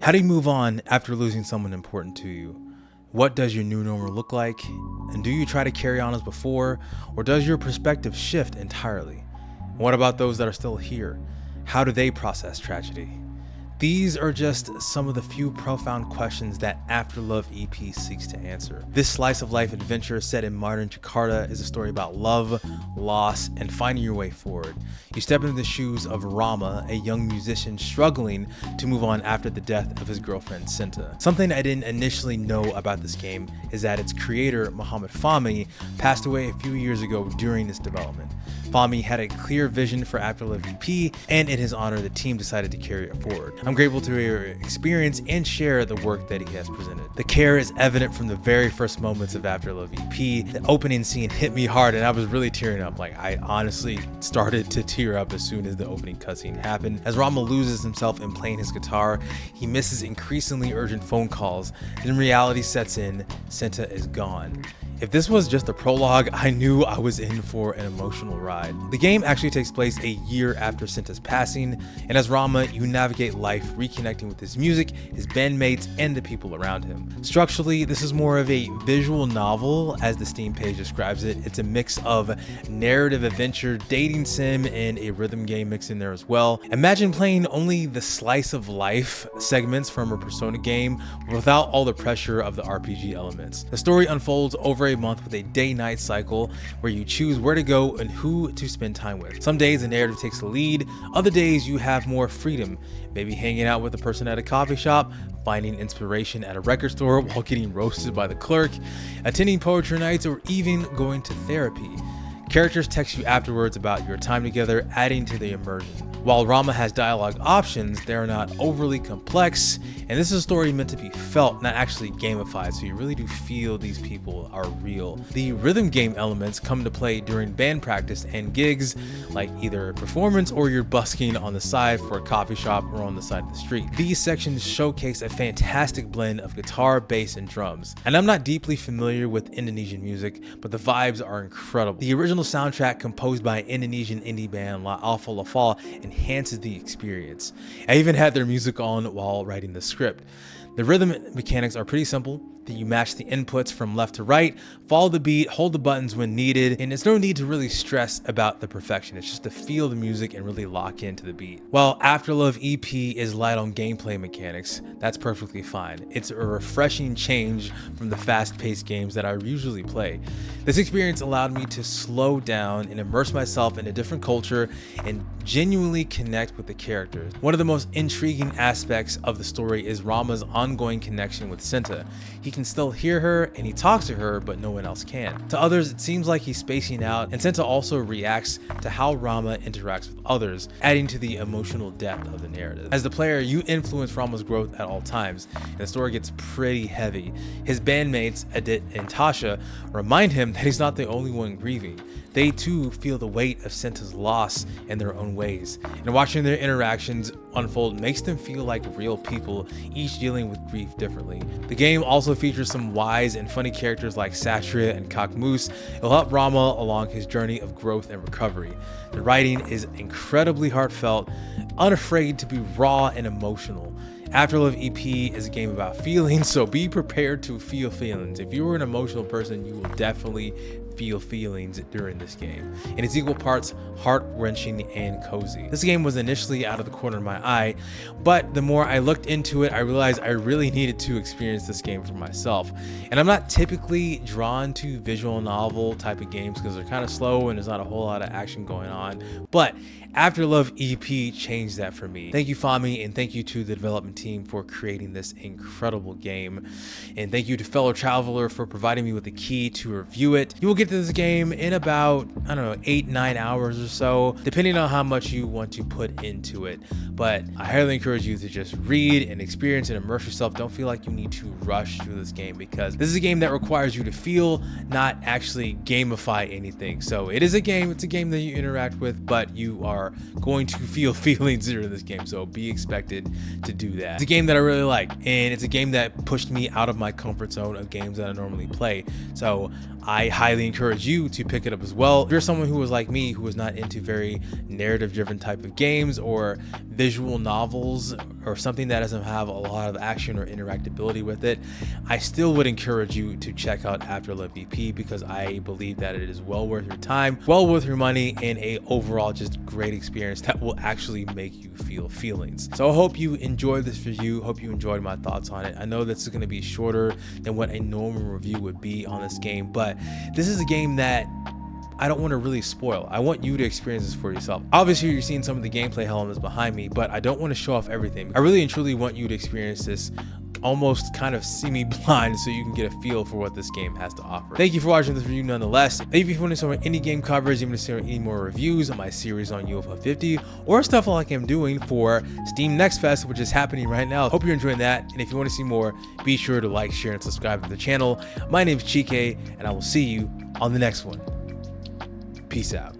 How do you move on after losing someone important to you? What does your new normal look like? And do you try to carry on as before, or does your perspective shift entirely? And what about those that are still here? How do they process tragedy? These are just some of the few profound questions that Afterlove EP seeks to answer. This slice of life adventure set in modern Jakarta is a story about love, loss, and finding your way forward. You step into the shoes of Rama, a young musician struggling to move on after the death of his girlfriend Sinta. Something I didn't initially know about this game is that its creator, Muhammad Fahmy, passed away a few years ago during its development. Fahmy had a clear vision for Afterlove EP, and in his honor, the team decided to carry it forward. I'm grateful to experience and share the work that he has presented. The care is evident from the very first moments of Afterlove EP. The opening scene hit me hard, and I was really tearing up. I honestly started to tear up as soon as the opening cutscene happened. As Rama loses himself in playing his guitar, he misses increasingly urgent phone calls. Then reality sets in. Sinta is gone. If this was just a prologue, I knew I was in for an emotional ride. The game actually takes place a year after Sinta's passing, and as Rama, you navigate life reconnecting with his music, his bandmates, and the people around him. Structurally, this is more of a visual novel, as the Steam page describes it. It's a mix of narrative adventure, dating sim, and a rhythm game mixed in there as well. Imagine playing only the slice of life segments from a Persona game without all the pressure of the RPG elements. The story unfolds over a month with a day-night cycle where you choose where to go and who to spend time with. Some days the narrative takes the lead, other days you have more freedom, maybe hanging out with a person at a coffee shop, finding inspiration at a record store while getting roasted by the clerk, attending poetry nights, or even going to therapy. Characters text you afterwards about your time together, adding to the immersion. While Rama has dialogue options, they are not overly complex, and this is a story meant to be felt, not actually gamified, so you really do feel these people are real. The rhythm game elements come to play during band practice and gigs, like either a performance or you're busking on the side for a coffee shop or on the side of the street. These sections showcase a fantastic blend of guitar, bass, and drums. And I'm not deeply familiar with Indonesian music, but the vibes are incredible. The original soundtrack, composed by Indonesian indie band La Alfa Lafal, enhances the experience. I even had their music on while writing the script. The rhythm mechanics are pretty simple. That you match the inputs from left to right, follow the beat, hold the buttons when needed, and there's no need to really stress about the perfection. It's just to feel the music and really lock into the beat. While Afterlove EP is light on gameplay mechanics, that's perfectly fine. It's a refreshing change from the fast-paced games that I usually play. This experience allowed me to slow down and immerse myself in a different culture and genuinely connect with the characters. One of the most intriguing aspects of the story is Rama's ongoing connection with Sinta. He can still hear her and he talks to her, but no one else can. To others, it seems like he's spacing out, and Sinta also reacts to how Rama interacts with others, adding to the emotional depth of the narrative. As the player, you influence Rama's growth at all times, and the story gets pretty heavy. His bandmates, Edit and Tasha, remind him that he's not the only one grieving. They too feel the weight of Sinta's loss in their own ways, and watching their interactions unfold makes them feel like real people, each dealing with grief differently. The game also features some wise and funny characters like Satria and Kakmoose. It'll help Rama along his journey of growth and recovery. The writing is incredibly heartfelt, unafraid to be raw and emotional. Afterlove EP is a game about feelings, so be prepared to feel feelings. If you're an emotional person, you will definitely feel feelings during this game, and it's equal parts heart-wrenching and cozy. This game was initially out of the corner of my eye, but the more I looked into it, I realized I really needed to experience this game for myself. And I'm not typically drawn to visual novel type of games because they're kind of slow and there's not a whole lot of action going on, but Afterlove EP changed that for me. Thank you, Fahmy, and thank you to the development team for creating this incredible game. And thank you to Fellow Traveler for providing me with the key to review it. You will get to this game in about, 8-9 hours or so, depending on how much you want to put into it. But I highly encourage you to just read and experience and immerse yourself. Don't feel like you need to rush through this game, because this is a game that requires you to feel, not actually gamify anything. So it is a game, it's a game that you interact with, but you are going to feel feelings during this game, so be expected to do that. It's a game that I really like, and it's a game that pushed me out of my comfort zone of games that I normally play, so I highly encourage you to pick it up as well. If you're someone who was like me, who was not into very narrative driven type of games or visual novels or something that doesn't have a lot of action or interactability with it, I still would encourage you to check out Afterlove VP, because I believe that it is well worth your time, well worth your money, and a overall just great experience that will actually make you feel feelings. So I hope you enjoyed this review. Hope you enjoyed my thoughts on it. I know this is going to be shorter than what a normal review would be on this game, but this is a game that I don't want to really spoil. I want you to experience this for yourself. Obviously, you're seeing some of the gameplay elements behind me, but I don't want to show off everything. I really and truly want you to experience this almost kind of semi-blind, so you can get a feel for what this game has to offer. Thank you for watching this review nonetheless. If you want to see more indie game coverage, you want to see any more reviews on my series on UFO 50, or stuff like I'm doing for Steam Next Fest, which is happening right now, hope you're enjoying that. And if you want to see more, be sure to like, share, and subscribe to the channel. My name is Chike, and I will see you on the next one. Peace out.